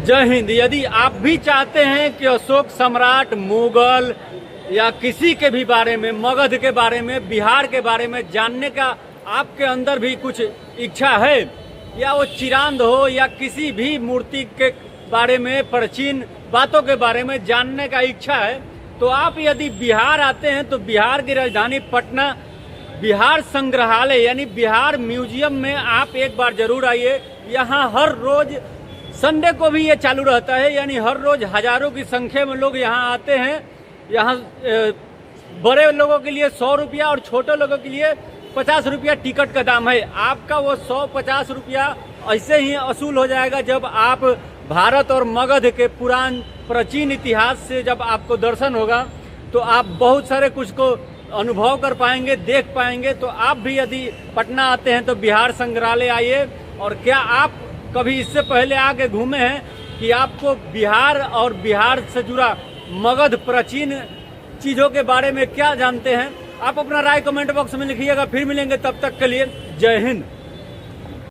जय हिंद। यदि आप भी चाहते हैं कि अशोक सम्राट, मुगल या किसी के भी बारे में, मगध के बारे में, बिहार के बारे में जानने का आपके अंदर भी कुछ इच्छा है, या वो चिरांद हो या किसी भी मूर्ति के बारे में, प्राचीन बातों के बारे में जानने का इच्छा है, तो आप यदि बिहार आते हैं तो बिहार की राजधानी पटना बिहार संग्रहालय यानी बिहार म्यूजियम में आप एक बार जरूर आइए। यहाँ हर रोज संडे को भी ये चालू रहता है, यानी हर रोज हजारों की संख्या में लोग यहाँ आते हैं। यहाँ बड़े लोगों के लिए 100 रुपया और छोटे लोगों के लिए 50 रुपया टिकट का दाम है। आपका वो 100-50 रुपया ऐसे ही वसूल हो जाएगा जब आप भारत और मगध के प्राचीन इतिहास से जब आपको दर्शन होगा तो आप बहुत सारे कुछ को अनुभव कर पाएंगे, देख पाएंगे। तो आप भी यदि पटना आते हैं तो बिहार संग्रहालय आइए। और क्या आप कभी इससे पहले आके घूमे हैं कि आपको बिहार और बिहार से जुड़ा मगध प्राचीन चीजों के बारे में क्या जानते हैं? आप अपना राय कमेंट बॉक्स में लिखिएगा। फिर मिलेंगे, तब तक के लिए जय हिंद।